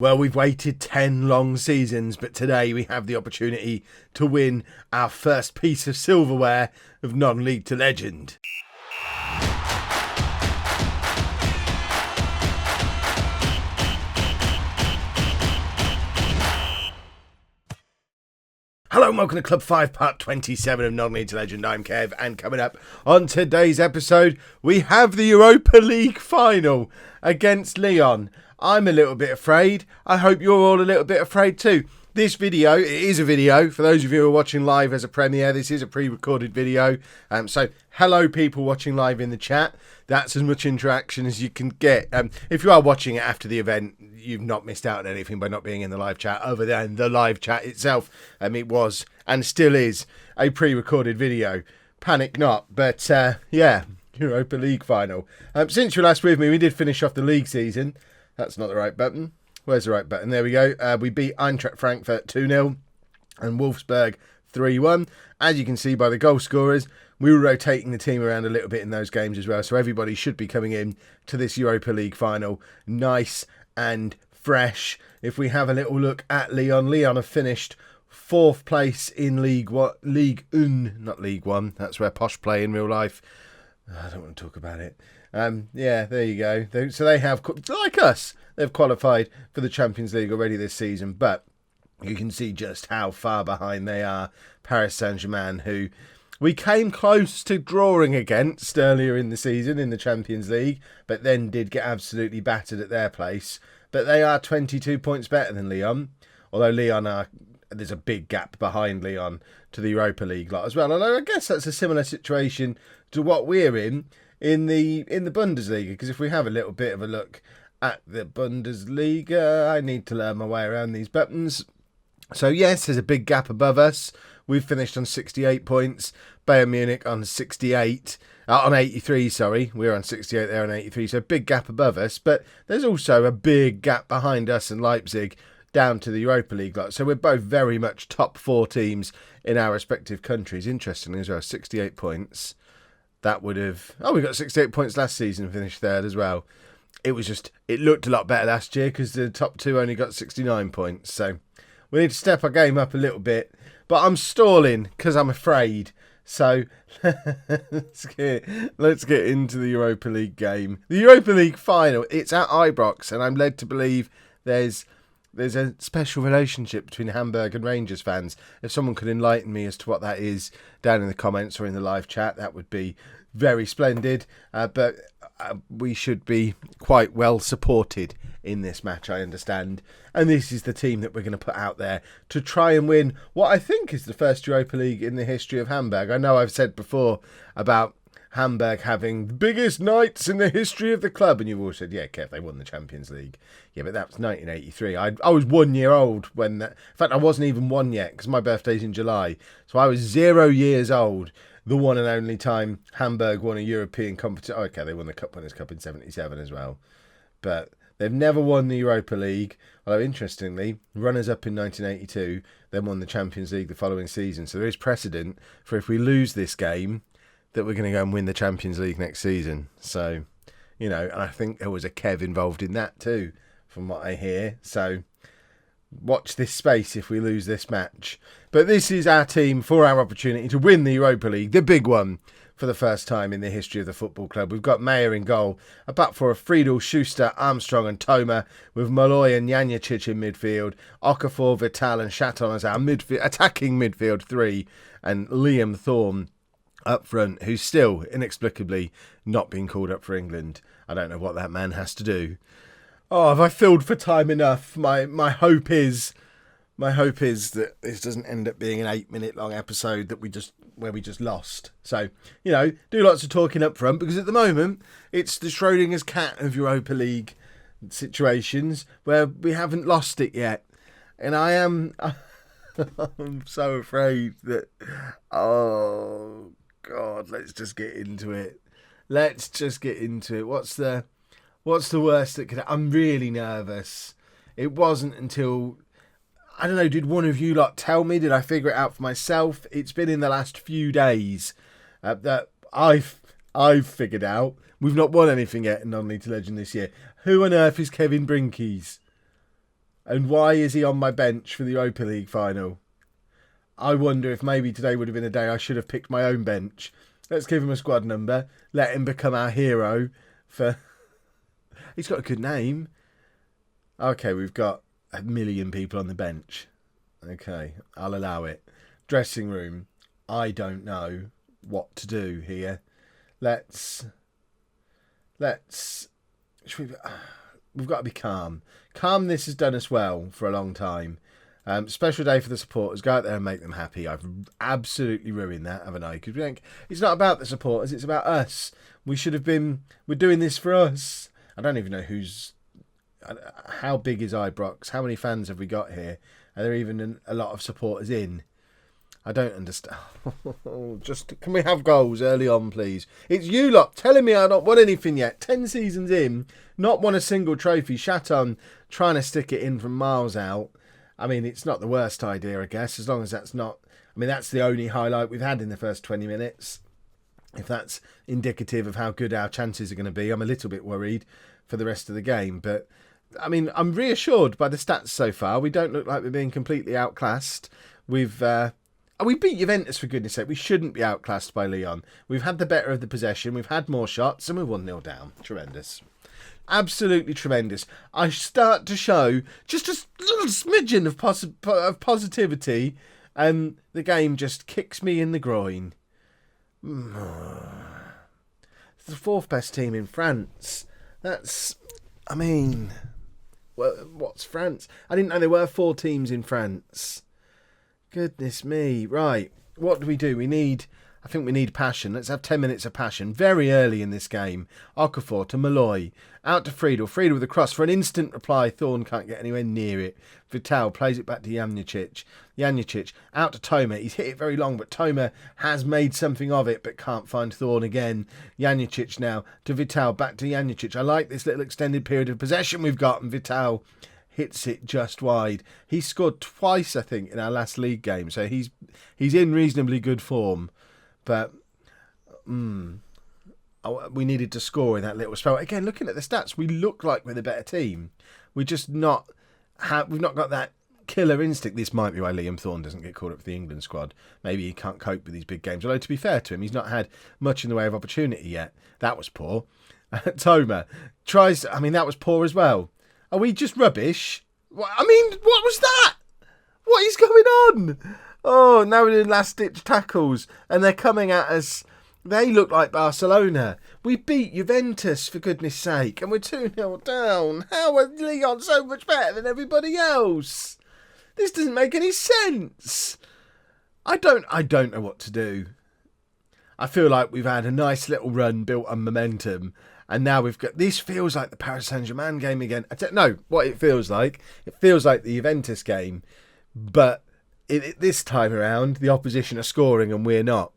Well, we've waited 10 long seasons, but today we have the opportunity to win our first piece of silverware of non-league to legend. Hello and welcome to Club 5, part 27 of Non-League to Legend. I'm Kev, and coming up on today's episode, we have the Europa League Final against Lyon. I'm a little bit afraid. I hope you're all a little bit afraid too. This video, it is a video. For those of you who are watching live as a premiere, this is a pre-recorded video. So hello people watching live in the chat. That's as much interaction as you can get. If you are watching it after the event, you've not missed out on anything by not being in the live chat, other than the live chat itself. It was, and still is, a pre-recorded video. Panic not. But yeah, Europa League Final. Since you were last with me, we did finish off the league season. That's not the right button. Where's the right button? There we go. We beat Eintracht Frankfurt 2-0 and Wolfsburg 3-1. As you can see by the goal scorers, we were rotating the team around a little bit in those games as well. So everybody should be coming in to this Europa League final nice and fresh. If we have a little look at Lyon, Lyon have finished 4th place in League 1, not League 1. That's where posh play in real life. I don't want to talk about it. Yeah, there you go. So they have, like us, they've qualified for the Champions League already this season, but you can see just how far behind they are. Paris Saint-Germain, who we came close to drawing against earlier in the season in the Champions League, but then did get absolutely battered at their place. But they are 22 points better than Lyon, although there's a big gap behind Lyon to the Europa League lot as well. And I guess that's a similar situation to what we're in the Bundesliga, because if we have a little bit of a look at the Bundesliga, I need to learn my way around these buttons. So yes, there's a big gap above us. We've finished on 68 points. Bayern Munich on 83, sorry. We're on 68, they're on 83, so big gap above us. But there's also a big gap behind us and Leipzig down to the Europa League lot. So we're both very much top 4 teams in our respective countries. Interestingly as well, 68 points. That would have... Oh, we got 68 points last season and finished 3rd as well. It looked a lot better last year because the top 2 only got 69 points. So we need to step our game up a little bit. But I'm stalling because I'm afraid. So let's get into the Europa League game. The Europa League final, it's at Ibrox, and I'm led to believe there's a special relationship between Hamburg and Rangers fans. If someone could enlighten me as to what that is down in the comments or in the live chat, that would be very splendid. But we should be quite well supported in this match, I understand. And this is the team that we're going to put out there to try and win what I think is the first Europa League in the history of Hamburg. I know I've said before about Hamburg having the biggest nights in the history of the club, and you've all said, yeah, Kev, they won the Champions League. Yeah, but that was 1983. I was 1 year old when that... In fact, I wasn't even 1 yet, because my birthday's in July. So I was 0 years old, the one and only time Hamburg won a European competition. Oh, okay, they won the Cup Winners' Cup in 77 as well. But they've never won the Europa League, although interestingly, runners-up in 1982, then won the Champions League the following season. So there is precedent for if we lose this game, that we're going to go and win the Champions League next season. So, you know, and I think there was a Kev involved in that too, from what I hear. So, watch this space if we lose this match. But this is our team for our opportunity to win the Europa League, the big one, for the first time in the history of the football club. We've got Mayer in goal, a back four of Friedel, Schuster, Armstrong and Toma, with Malloy and Janjicic in midfield, Okafor, Vital and Chaton as our attacking midfield 3, and Liam Thorne up front, who's still inexplicably not been called up for England. I don't know what that man has to do. Oh, have I filled for time enough? My hope is that this doesn't end up being an 8-minute long episode where we just lost. So, you know, do lots of talking up front, because at the moment it's the Schrodinger's cat of Europa League situations where we haven't lost it yet. And I'm so afraid that, oh God, let's just get into it. What's the worst that could... I'm really nervous. It wasn't until... I don't know, did one of you lot tell me? Did I figure it out for myself? It's been in the last few days that I've figured out. We've not won anything yet in Non-League to Legend this year. Who on earth is Kevin Brinkies? And why is he on my bench for the Europa League final? I wonder if maybe today would have been a day I should have picked my own bench. Let's give him a squad number. Let him become our hero for... He's got a good name. Okay, we've got 1 million people on the bench. Okay, I'll allow it. Dressing room. I don't know what to do here. We've got to be calm. Calmness has done us well for a long time. Special day for the supporters. Go out there and make them happy. I've absolutely ruined that, haven't I? Because we think it's not about the supporters, it's about us. We're doing this for us. I don't even know how big is Ibrox? How many fans have we got here? Are there even a lot of supporters in? I don't understand. Just, can we have goals early on, please? It's you lot telling me I've not won anything yet. 10 seasons in, not won a single trophy. Chapman trying to stick it in from miles out. I mean, it's not the worst idea, I guess, as long as that's not... I mean, that's the only highlight we've had in the first 20 minutes. If that's indicative of how good our chances are going to be, I'm a little bit worried for the rest of the game. But, I mean, I'm reassured by the stats so far. We don't look like we're being completely outclassed. We beat Juventus, for goodness sake. We shouldn't be outclassed by Lyon. We've had the better of the possession. We've had more shots, and we're 1-0 down. Tremendous. Absolutely tremendous. I start to show just a little smidgen of positivity, and the game just kicks me in the groin. It's the 4th best team in France. What's France? I didn't know there were 4 teams in France. Goodness me. Right. What do? I think we need passion. Let's have 10 minutes of passion. Very early in this game. Okafor to Malloy. Out to Friedel. Friedel with a cross for an instant reply. Thorne can't get anywhere near it. Vital plays it back to Janicic. Janicic out to Toma. He's hit it very long, but Toma has made something of it, but can't find Thorne again. Janicic now to Vital. Back to Janicic. I like this little extended period of possession we've got, and Vital hits it just wide. He scored twice, I think, in our last league game, so he's in reasonably good form. But we needed to score in that little spell. Again, looking at the stats, we look like we're the better team. We've not got that killer instinct. This might be why Liam Thorne doesn't get called up for the England squad. Maybe he can't cope with these big games. Although, to be fair to him, he's not had much in the way of opportunity yet. That was poor. Toma tries... I mean, that was poor as well. Are we just rubbish? I mean, what was that? What is going on? Oh, now we're doing last-ditch tackles, and they're coming at us. They look like Barcelona. We beat Juventus, for goodness sake, and we're 2-0 down. How are Lyon so much better than everybody else? This doesn't make any sense. I don't know what to do. I feel like we've had a nice little run built on momentum, and now we've got... This feels like the Paris Saint-Germain game again. I don't know what it feels like. It feels like the Juventus game, but this time around, the opposition are scoring and we're not.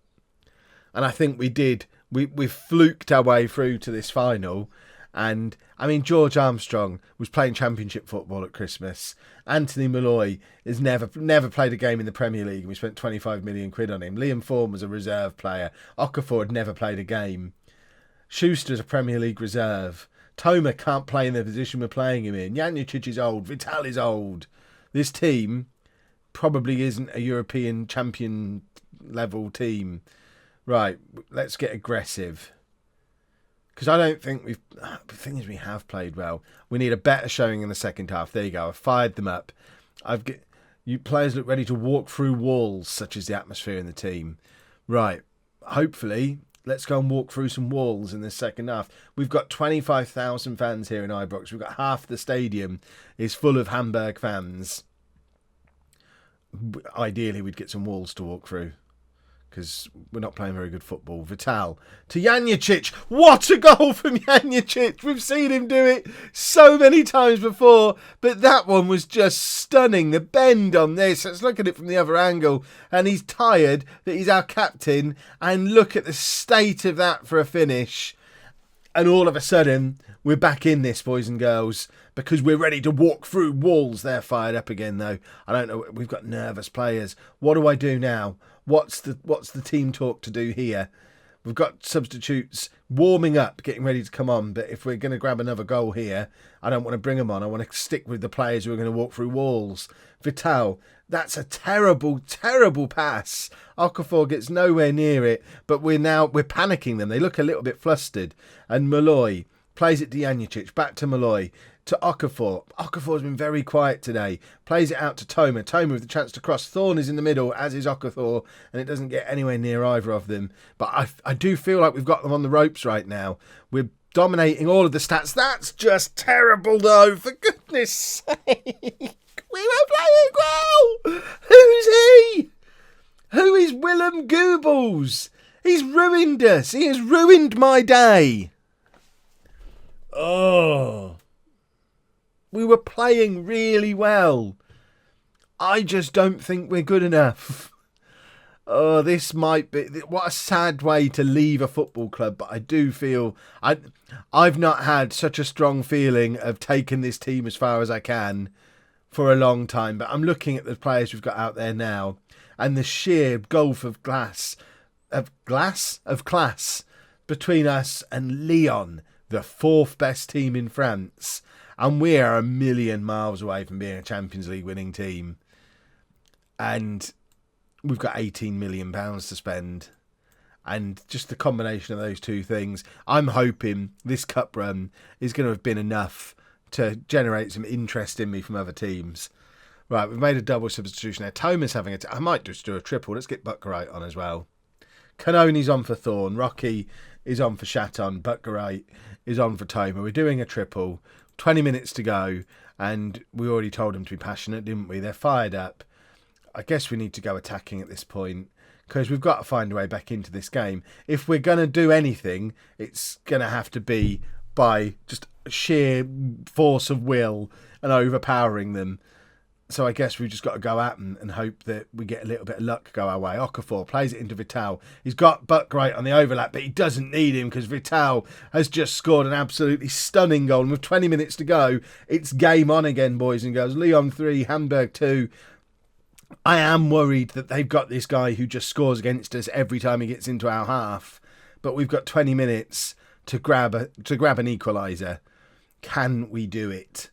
And I think we did. We've fluked our way through to this final. And, I mean, George Armstrong was playing championship football at Christmas. Anthony Malloy has never played a game in the Premier League, and we spent 25 million quid on him. Liam Thorne was a reserve player. Okafor had never played a game. Schuster's a Premier League reserve. Toma can't play in the position we're playing him in. Janicic is old. Vital is old. This team probably isn't a European champion level team. Right, let's get aggressive. Because I don't think the thing is, we have played well. We need a better showing in the second half. There you go. I've fired them up. You players look ready to walk through walls, such as the atmosphere in the team. Right, hopefully, let's go and walk through some walls in the second half. We've got 25,000 fans here in Ibrox. We've got half the stadium is full of Hamburg fans. Ideally, we'd get some walls to walk through, because we're not playing very good football. Vital to Janicic. What a goal from Janicic. We've seen him do it so many times before, but that one was just stunning. The bend on this. Let's look at it from the other angle. And he's tired that he's our captain. And look at the state of that for a finish. And all of a sudden, we're back in this, boys and girls, because we're ready to walk through walls. They're fired up again, though. I don't know. We've got nervous players. What do I do now? What's the team talk to do here? We've got substitutes warming up, getting ready to come on. But if we're going to grab another goal here, I don't want to bring them on. I want to stick with the players who are going to walk through walls. Vital, that's a terrible, terrible pass. Okafor gets nowhere near it, but we're panicking them. They look a little bit flustered. And Malloy plays it to Janicic, back to Malloy, to Okafor. Okafor's been very quiet today. Plays it out to Toma. Toma with the chance to cross. Thorne is in the middle, as is Okafor, and it doesn't get anywhere near either of them. But I do feel like we've got them on the ropes right now. We're dominating all of the stats. That's just terrible, though, for goodness sake. We were playing well. Who's he? Who is Willem Goebbels? He's ruined us. He has ruined my day. Oh. We were playing really well. I just don't think we're good enough. Oh, this might be... What a sad way to leave a football club, but I do feel... I've not had such a strong feeling of taking this team as far as I can for a long time, but I'm looking at the players we've got out there now, and the sheer gulf of class between us and Lyon, the fourth best team in France. And we are a million miles away from being a Champions League winning team. And we've got £18 million to spend. And just the combination of those two things, I'm hoping this cup run is going to have been enough to generate some interest in me from other teams. Right, we've made a double substitution there. Toma's having I might just do a triple. Let's get Buckerite on as well. Cannoni's on for Thorne. Rocky is on for Chaton. Buckerite is on for Toma. We're doing a triple. 20 minutes to go, and we already told them to be passionate, didn't we? They're fired up. I guess we need to go attacking at this point, because we've got to find a way back into this game. If we're going to do anything, it's going to have to be by just sheer force of will and overpowering them. So I guess we've just got to go at them and hope that we get a little bit of luck go our way. Okafor plays it into Vital. He's got Buckerite on the overlap, but he doesn't need him because Vital has just scored an absolutely stunning goal. And with 20 minutes to go, it's game on again, boys and girls. Lyon 3, Hamburg 2. I am worried that they've got this guy who just scores against us every time he gets into our half. But we've got 20 minutes to grab an equaliser. Can we do it?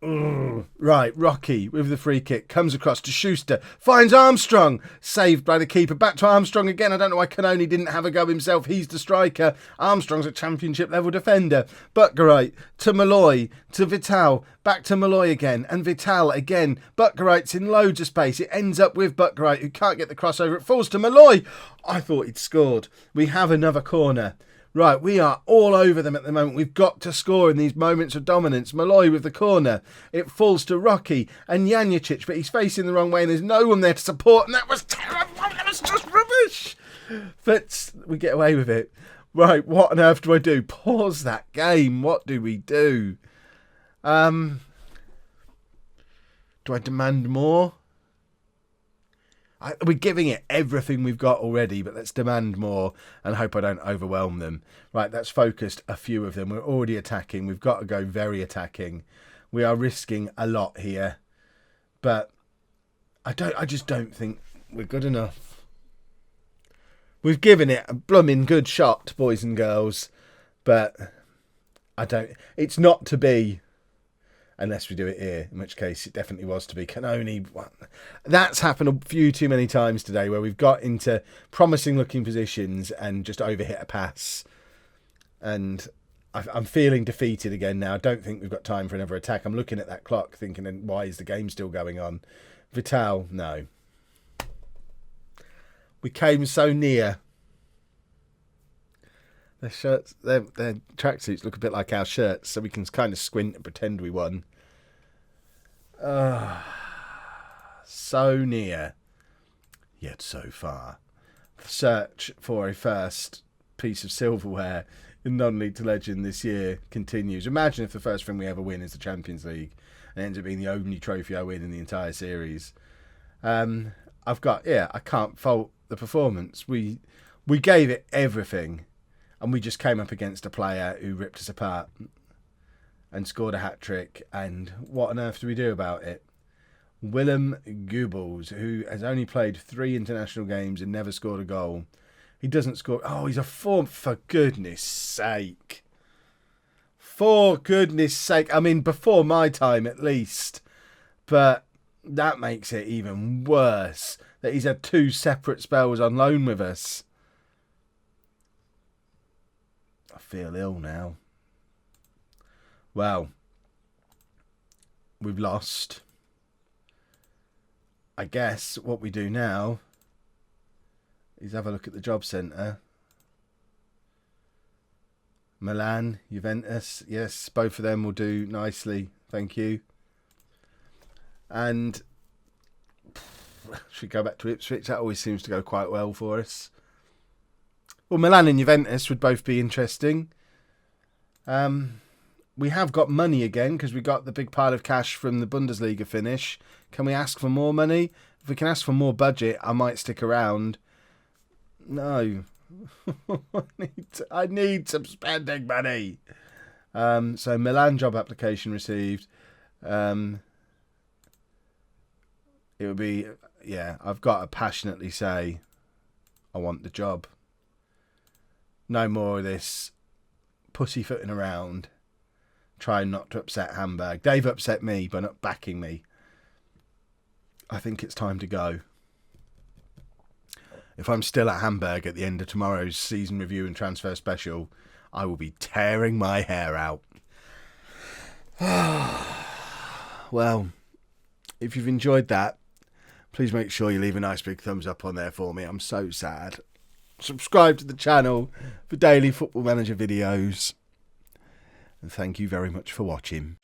Right, Rocky with the free kick comes across to Schuster, finds Armstrong, saved by the keeper. Back to Armstrong again. I don't know why Cannoni didn't have a go himself. He's the striker. Armstrong's a championship level defender. Buckerite to Malloy to Vital, back to Malloy again, and Vital again. Buckerite's in loads of space. It ends up with Buckerite, who can't get the crossover. It falls to Malloy. I thought he'd scored. We have another corner. Right, we are all over them at the moment. We've got to score in these moments of dominance. Malloy with the corner. It falls to Rocky and Janicic, but he's facing the wrong way and there's no one there to support. And that was terrible. That was just rubbish. But we get away with it. Right, what on earth do I do? Pause that game. What do we do? Do I demand more? We're giving it everything we've got already, but let's demand more and hope I don't overwhelm them. Right, that's focused a few of them. We're already attacking. We've got to go very attacking. We are risking a lot here, but I just don't think we're good enough. We've given it a blooming good shot, boys and girls, but it's not to be. Unless we do it here, in which case it definitely was to be. Cannoni. That's happened a few too many times today where we've got into promising looking positions and just overhit a pass. And I'm feeling defeated again now. I don't think we've got time for another attack. I'm looking at that clock thinking, why is the game still going on? Vital, no. We came so near. Their shirts, their tracksuits look a bit like our shirts, so we can kind of squint and pretend we won. So near, yet so far. The search for a first piece of silverware in non-league to legend this year continues. Imagine if the first thing we ever win is the Champions League and it ends up being the only trophy I win in the entire series. I can't fault the performance. We gave it everything. And we just came up against a player who ripped us apart and scored a hat-trick. And what on earth do we do about it? Willem Goebbels, who has only played 3 international games and never scored a goal, He doesn't score. Oh, he's a form. For goodness sake. For goodness sake. I mean, before my time at least. But that makes it even worse that he's had 2 separate spells on loan with us. I feel ill now. Well, we've lost. I guess what we do now is have a look at the job centre. Milan, Juventus, yes, both of them will do nicely, thank you. And should we go back to Ipswich? That always seems to go quite well for us. Well, Milan and Juventus would both be interesting. We have got money again because we got the big pile of cash from the Bundesliga finish. Can we ask for more money? If we can ask for more budget, I might stick around. No. I need some spending money. So Milan job application received. It would be, yeah, I've got to passionately say I want the job. No more of this pussyfooting around, trying not to upset Hamburg. They've upset me by not backing me. I think it's time to go. If I'm still at Hamburg at the end of tomorrow's season review and transfer special, I will be tearing my hair out. Well, if you've enjoyed that, please make sure you leave a nice big thumbs up on there for me. I'm so sad. Subscribe to the channel for daily Football Manager videos. And thank you very much for watching.